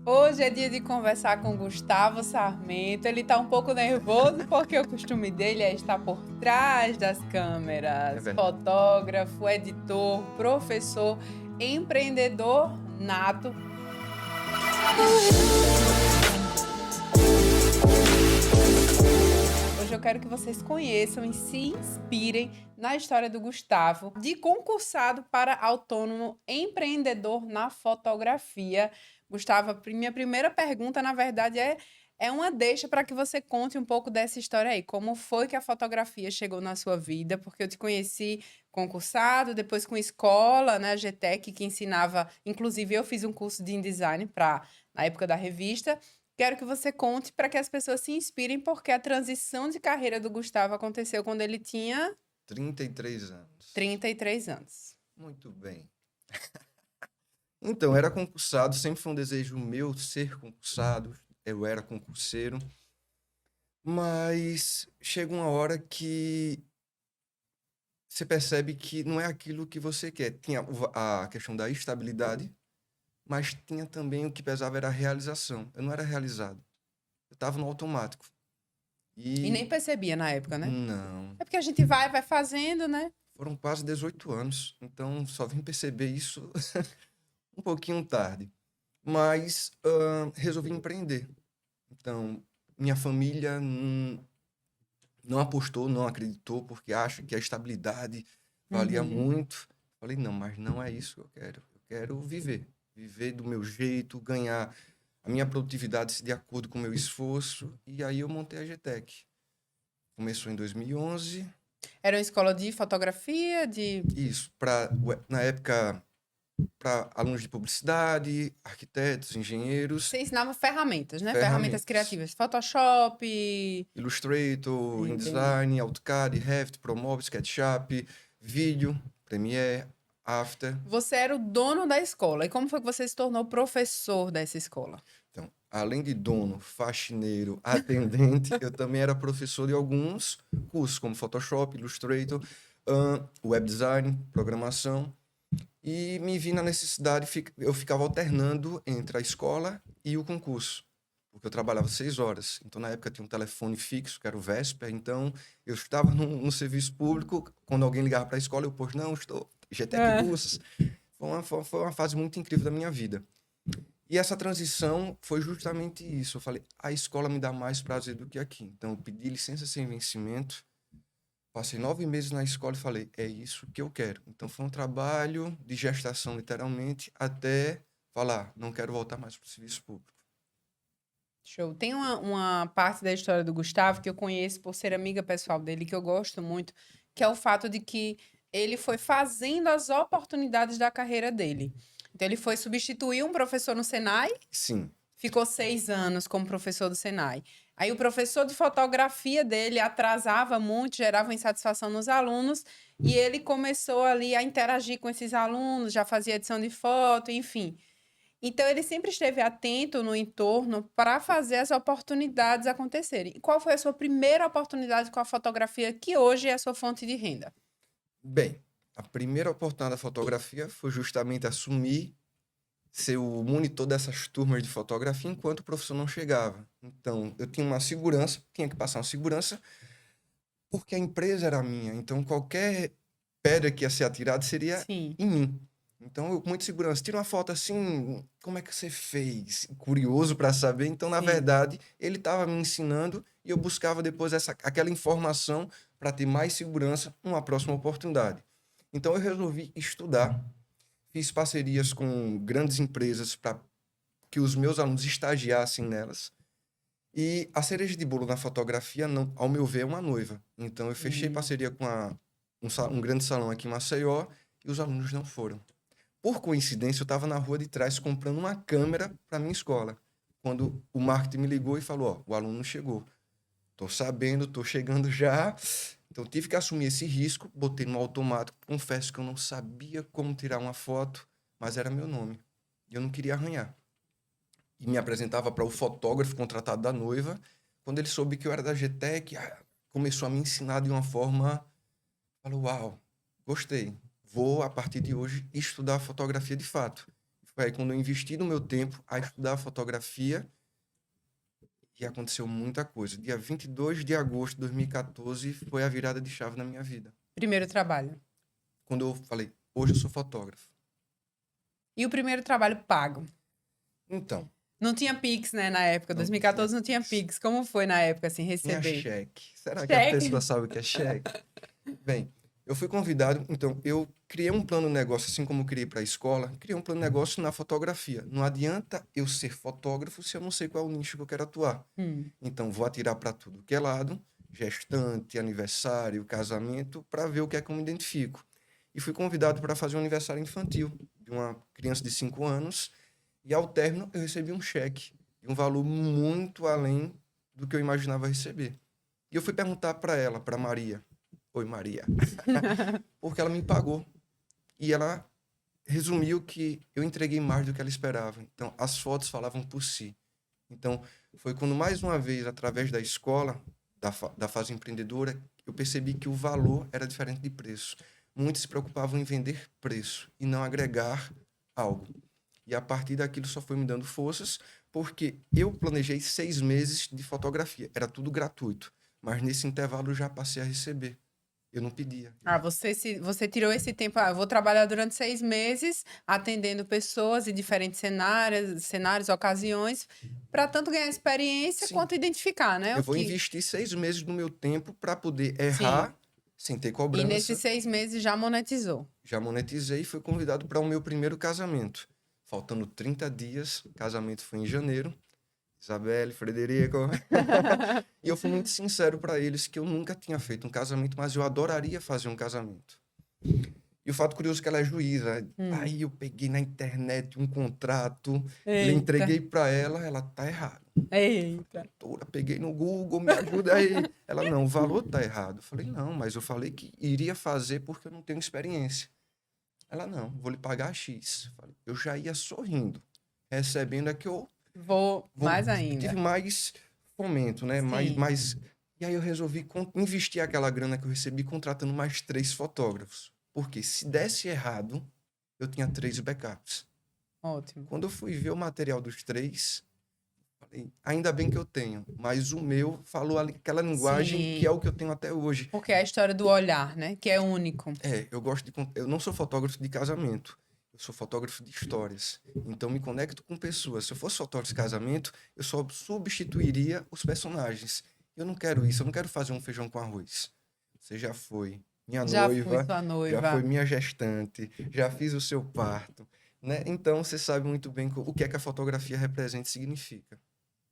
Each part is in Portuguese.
Hoje é dia de conversar com Gustavo Sarmento. Ele tá um pouco nervoso porque o costume dele é estar por trás das É câmeras. verdade. Fotógrafo, editor, professor, empreendedor nato. Hoje eu quero que vocês conheçam e se inspirem na história do Gustavo, de concursado para autônomo empreendedor na fotografia. Gustavo, minha primeira pergunta, na verdade, é uma deixa para que você conte um pouco dessa história aí. Como foi que a fotografia chegou na sua vida? Porque eu te conheci concursado, depois com escola, né, a GTEC, que ensinava. Inclusive, eu fiz um curso de InDesign na época da revista. Quero que você conte para que as pessoas se inspirem, porque a transição de carreira do Gustavo aconteceu quando ele tinha 33 anos. 33 anos. Muito bem. Então, era concursado, sempre foi um desejo meu ser concursado. Eu era concurseiro. Mas chega uma hora que você percebe que não é aquilo que você quer. Tinha a questão da estabilidade, mas tinha também o que pesava era a realização. Eu não era realizado. Eu estava no automático. E nem E percebia na época, né? não. É porque a gente vai fazendo, né? Foram quase 18 anos. Então, só vim perceber isso um pouquinho tarde. Mas resolvi empreender. Então, minha família não apostou, não acreditou, porque acha que a estabilidade valia Uhum. muito. Falei, não, mas não é isso que eu quero. Eu quero viver. Viver do meu jeito, ganhar a minha produtividade de acordo com o meu esforço. E aí eu montei a GTEC. Começou em 2011. Era uma escola de fotografia, de... Isso, na época, para alunos de publicidade, arquitetos, engenheiros, Você ensinava ferramentas, né? Ferramentas ferramentas. criativas. Photoshop. Illustrator, Entendi. InDesign, AutoCAD, Revit, Promove, SketchUp, vídeo, Premiere, After. Você era o dono da escola. E como foi que você se tornou professor dessa escola? Então, além de dono, faxineiro, atendente, eu também era professor de alguns cursos, como Photoshop, Illustrator, Web Design, programação. E me vi na necessidade, eu ficava alternando entre a escola e o concurso, porque eu trabalhava 6 horas. Então, na época, tinha um telefone fixo, que era o Vesper. Então, eu estava no serviço público. Quando alguém ligava para a escola, eu, pois não, estou GTEC É. Bussas. Foi uma fase muito incrível da minha vida. E essa transição foi justamente isso. Eu falei, a escola me dá mais prazer do que aqui. Então, eu pedi licença sem vencimento. Passei 9 meses na escola e falei, é isso que eu quero. Então, foi um trabalho de gestação, literalmente, até falar, não quero voltar mais para o serviço público. Show. Tem uma parte da história do Gustavo que eu conheço por ser amiga pessoal dele, que eu gosto muito, que é o fato de que ele foi fazendo as oportunidades da carreira dele. Então, ele foi substituir um professor no Senai, Sim, ficou 6 anos como professor do Senai. Aí, o professor de fotografia dele atrasava muito, gerava insatisfação nos alunos, e ele começou ali a interagir com esses alunos, já fazia edição de foto, enfim. Então, ele sempre esteve atento no entorno para fazer as oportunidades acontecerem. E qual foi a sua primeira oportunidade com a fotografia, que hoje é a sua fonte de renda? bem, a primeira oportunidade da fotografia foi justamente assumir ser o monitor dessas turmas de fotografia enquanto o professor não chegava. Então, eu tinha uma segurança, tinha que passar uma segurança, porque a empresa era minha. Então, qualquer pedra que ia ser atirada seria Sim. em mim. Então, eu com muita segurança. Tira uma foto assim, como é que você fez? Curioso para saber. Então, na Sim. verdade, ele estava me ensinando e eu buscava depois aquela informação para ter mais segurança numa próxima oportunidade. Então, eu resolvi estudar, fiz parcerias com grandes empresas para que os meus alunos estagiassem nelas. E a cereja de bolo na fotografia, não, ao meu ver, é uma noiva. Então, eu fechei Hum. parceria com um grande salão aqui em Maceió e os alunos não foram. Por coincidência, eu estava na rua de trás comprando uma câmera para minha escola. Quando o marketing me ligou e falou, ó, o aluno não chegou. Tô sabendo, tô chegando já. Então, tive que assumir esse risco, botei no automático. Confesso que eu não sabia como tirar uma foto, mas era meu nome. E eu não queria arranhar. E me apresentava para o fotógrafo contratado da noiva. Quando ele soube que eu era da GTEC, começou a me ensinar de uma forma... Falou, uau, gostei. Vou, a partir de hoje, estudar fotografia de fato. Foi aí quando eu investi no meu tempo a estudar fotografia e aconteceu muita coisa. Dia 22 de agosto de 2014 foi a virada de chave na minha vida. Primeiro trabalho. Quando eu falei, hoje eu sou fotógrafo. E o primeiro trabalho pago? Então, Não tinha Pix, né, na época. não 2014 não tinha Pix. Pix. Como foi na época, assim, Tinha receber? cheque. Será que a Cheque? pessoa sabe o que é cheque? Bem, eu fui convidado, então eu criei um plano de negócio, assim como eu criei para a escola, criei um plano de negócio na fotografia. Não adianta eu ser fotógrafo se eu não sei qual é o nicho que eu quero atuar. Então, vou atirar para tudo que é lado, gestante, aniversário, casamento, para ver o que é que eu me identifico. E fui convidado para fazer um aniversário infantil de uma criança de 5 anos, e ao término eu recebi um cheque de um valor muito além do que eu imaginava receber. E eu fui perguntar para ela, para Maria, oi Maria, porque ela me pagou. E ela resumiu que eu entreguei mais do que ela esperava. Então, as fotos falavam por si. Então, foi quando, mais uma vez, através da escola, da fase empreendedora, eu percebi que o valor era diferente de preço. Muitos se preocupavam em vender preço e não agregar algo. E a partir daquilo só foi me dando forças, porque eu planejei 6 meses de fotografia. Era tudo gratuito. Mas nesse intervalo eu já passei a receber. Eu não pedia. Ah, você tirou esse tempo. Ah, eu vou trabalhar durante 6 meses, atendendo pessoas em diferentes cenários, ocasiões, para tanto ganhar experiência Sim, quanto identificar, né? eu O vou que. investir 6 meses do meu tempo para poder Sim. errar sem ter E nesses cobrança. 6 meses já monetizou. Já monetizei e fui convidado para o meu primeiro casamento. Faltando 30 dias, o casamento foi em janeiro. Isabelle, Frederico. E eu fui muito sincero para eles que eu nunca tinha feito um casamento, mas eu adoraria fazer um casamento. E o fato curioso é que ela é juíza. Aí eu peguei na internet um contrato, eu Eita. entreguei para ela, ela tá errado. Eita. Doutora, peguei no Google, me ajuda aí. Ela, não, o valor tá errado. Eu falei, não, mas eu falei que iria fazer porque eu não tenho experiência. Ela, não, vou lhe pagar X. Falei, eu já ia sorrindo, recebendo é que eu Vou mais ainda. tive mais fomento, né? Sim. E aí eu resolvi investir aquela grana que eu recebi contratando mais 3 fotógrafos. Porque se desse errado, eu tinha 3 backups. Ótimo. Quando eu fui ver o material dos 3, falei, ainda bem que eu tenho, mas o meu falou aquela linguagem Sim. que é o que eu tenho até hoje. Porque é a história do olhar, né? Que é único. Eu gosto eu não sou fotógrafo de casamento, eu sou fotógrafo de histórias. Então me conecto com pessoas. Se eu fosse fotógrafo de casamento, eu só substituiria os personagens. Eu não quero isso, eu não quero fazer um feijão com arroz. Você já foi minha Já fui noiva, sua já noiva. foi minha gestante, já fiz o seu parto, né? Então você sabe muito bem o que é que a fotografia representa e significa.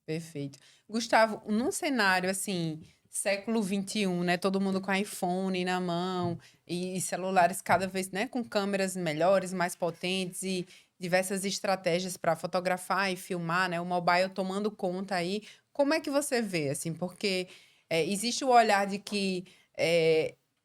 Perfeito. Gustavo, num cenário assim, século XXI, né? Todo mundo com iPhone na mão e celulares cada vez, né, com câmeras melhores, mais potentes e diversas estratégias para fotografar e filmar, né? O mobile tomando conta aí. Como é que você vê, assim? Porque existe o olhar de que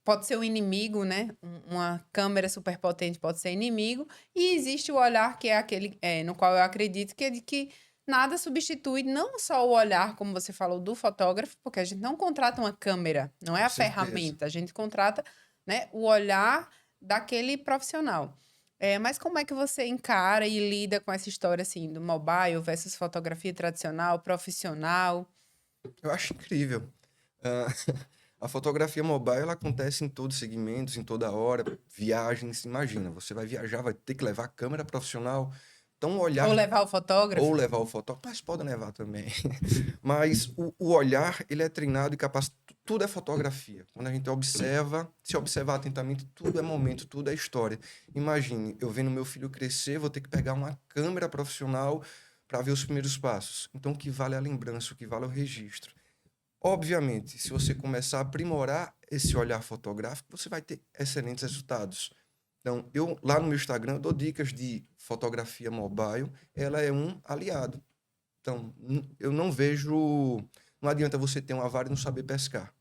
pode ser um inimigo, né? Uma câmera superpotente pode ser inimigo, e existe o olhar que é aquele no qual eu acredito que é de que nada substitui não só o olhar, como você falou, do fotógrafo, porque a gente não contrata uma câmera, não é a Com certeza. ferramenta, a gente contrata, né, o olhar daquele profissional. Mas como é que você encara e lida com essa história assim do mobile versus fotografia tradicional, profissional? Eu acho incrível. Ah, a fotografia mobile ela acontece em todos os segmentos, em toda hora, viagens. Imagina, você vai viajar, vai ter que levar a câmera profissional. Então, olhar Ou levar o fotógrafo? ou levar o fotógrafo, mas podem levar também. Mas o olhar, ele é treinado e capacitado. Tudo é fotografia. Quando a gente observa, se observar atentamente, tudo é momento, tudo é história. Imagine, eu vendo meu filho crescer, vou ter que pegar uma câmera profissional para ver os primeiros passos. Então, o que vale é a lembrança, o que vale é o registro. Obviamente, se você começar a aprimorar esse olhar fotográfico, você vai ter excelentes resultados. Então, eu lá no meu Instagram eu dou dicas de fotografia mobile, ela é um aliado. Então, eu não vejo, não adianta você ter uma vara e não saber pescar.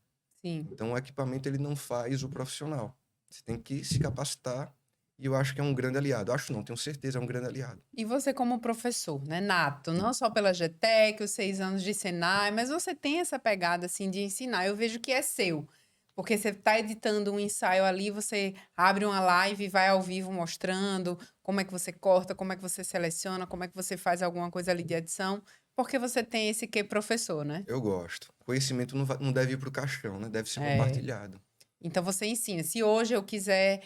Sim. Então, o equipamento ele não faz o profissional. Você tem que se capacitar e eu acho que é um grande aliado. Acho não, tenho certeza, é um grande aliado. E você como professor, né, nato, não só pela GTEC, os 6 anos de Senai, mas você tem essa pegada, assim, de ensinar. Eu vejo que é seu. Porque você está editando um ensaio ali, você abre uma live e vai ao vivo mostrando como é que você corta, como é que você seleciona, como é que você faz alguma coisa ali de edição, porque você tem esse quê professor, né? Eu gosto. Conhecimento não deve ir para o caixão, né? Deve ser compartilhado. Então você ensina. Se hoje eu quiser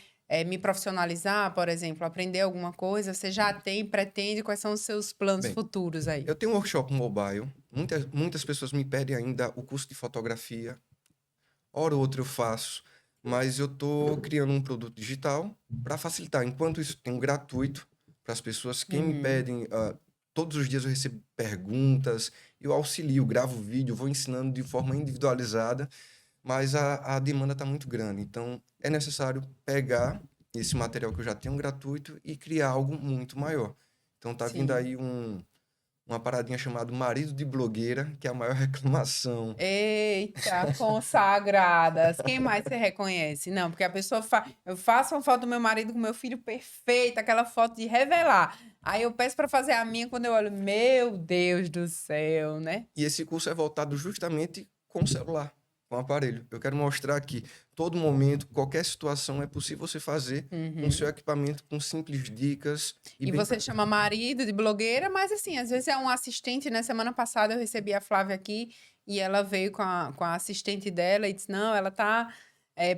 me profissionalizar, por exemplo, aprender alguma coisa, você já pretende, quais são os seus planos Bem, futuros aí? eu tenho um workshop mobile. Muitas pessoas me pedem ainda o curso de fotografia. Hora ou outra eu faço, mas eu tô criando um produto digital para facilitar. Enquanto isso tem um gratuito para as pessoas, quem me pedem, todos os dias eu recebo perguntas, eu auxilio, gravo vídeo, vou ensinando de forma individualizada, mas a demanda está muito grande. Então é necessário pegar esse material que eu já tenho gratuito e criar algo muito maior. Então tá vindo Sim. aí uma paradinha chamada marido de blogueira, que é a maior reclamação. Eita, consagradas. Quem mais você reconhece? Não, porque a pessoa eu faço uma foto do meu marido com meu filho perfeita, aquela foto de revelar. Aí eu peço para fazer a minha quando eu olho, meu Deus do céu, né? E esse curso é voltado justamente com o celular, com o aparelho. Eu quero mostrar que todo momento, qualquer situação é possível você fazer com o seu equipamento, com simples dicas. E você chama marido de blogueira, mas assim, às vezes é um assistente, né? Semana passada eu recebi a Flávia aqui e ela veio com a assistente dela e disse, não, ela tá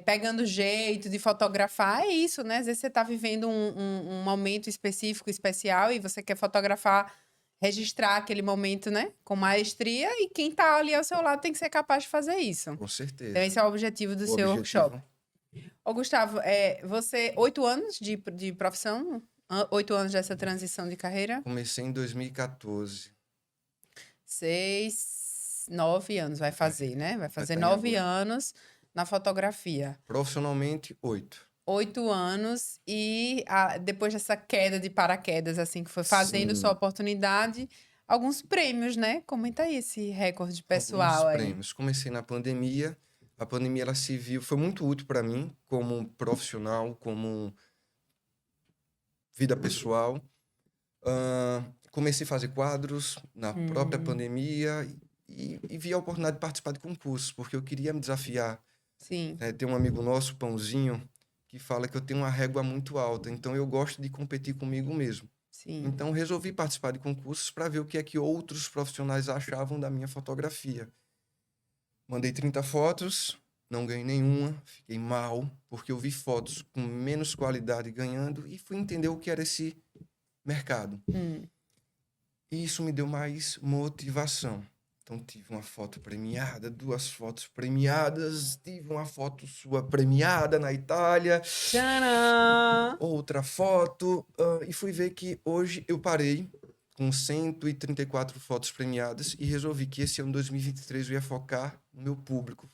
pegando jeito de fotografar. É isso, né? Às vezes você tá vivendo um momento específico, especial, e você quer fotografar, registrar aquele momento, né? Com maestria, e quem tá ali ao seu lado tem que ser capaz de fazer isso. Com certeza. Então esse é o objetivo do O seu objetivo. workshop. Ô, Gustavo, você, 8 anos de profissão? 8 anos dessa transição de carreira? Comecei em 2014. 9 anos vai fazer, né? Vai fazer tá em 9 agosto. anos na fotografia. Profissionalmente, 8. 8 anos e depois dessa queda de paraquedas, assim, que foi fazendo Sim. sua oportunidade, alguns prêmios, né? Comenta aí esse recorde pessoal Alguns aí. prêmios. Comecei na pandemia. A pandemia ela foi muito útil para mim como profissional, como vida pessoal. Comecei a fazer quadros na própria pandemia e vi a oportunidade de participar de concursos, porque eu queria me desafiar. Sim, Tem um amigo nosso, Pãozinho, que fala que eu tenho uma régua muito alta, então eu gosto de competir comigo mesmo. sim. Então resolvi participar de concursos para ver o que é que outros profissionais achavam da minha fotografia. Mandei 30 fotos, não ganhei nenhuma, fiquei mal, porque eu vi fotos com menos qualidade ganhando e fui entender o que era esse mercado. E isso me deu mais motivação. Então, tive uma foto premiada, 2 fotos premiadas, tive uma foto sua premiada na Itália, Tcharam! outra foto, e fui ver que hoje eu parei com 134 fotos premiadas e resolvi que esse ano, 2023, eu ia focar no meu público,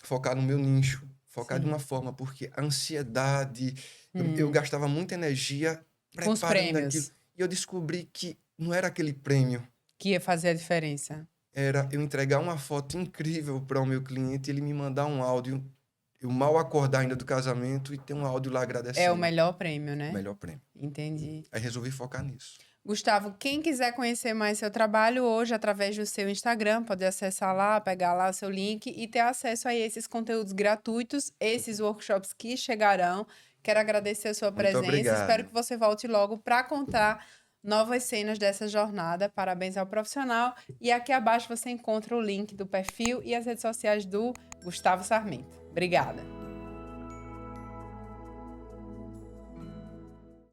focar no meu nicho, focar Sim. de uma forma, porque a ansiedade, eu gastava muita energia Com os preparando prêmios. aquilo. E eu descobri que não era aquele prêmio, Que ia fazer a diferença. era eu entregar uma foto incrível para o meu cliente e ele me mandar um áudio, eu mal acordar ainda do casamento e ter um áudio lá agradecendo. É o melhor prêmio, né? O melhor prêmio. Entendi. Aí resolvi focar nisso. Gustavo, quem quiser conhecer mais seu trabalho hoje, através do seu Instagram, pode acessar lá, pegar lá o seu link e ter acesso a esses conteúdos gratuitos, esses workshops que chegarão. Quero agradecer a sua presença. Obrigado. Espero que você volte logo para contar novas cenas dessa jornada. Parabéns ao profissional. E aqui abaixo você encontra o link do perfil e as redes sociais do Gustavo Sarmento. Obrigada.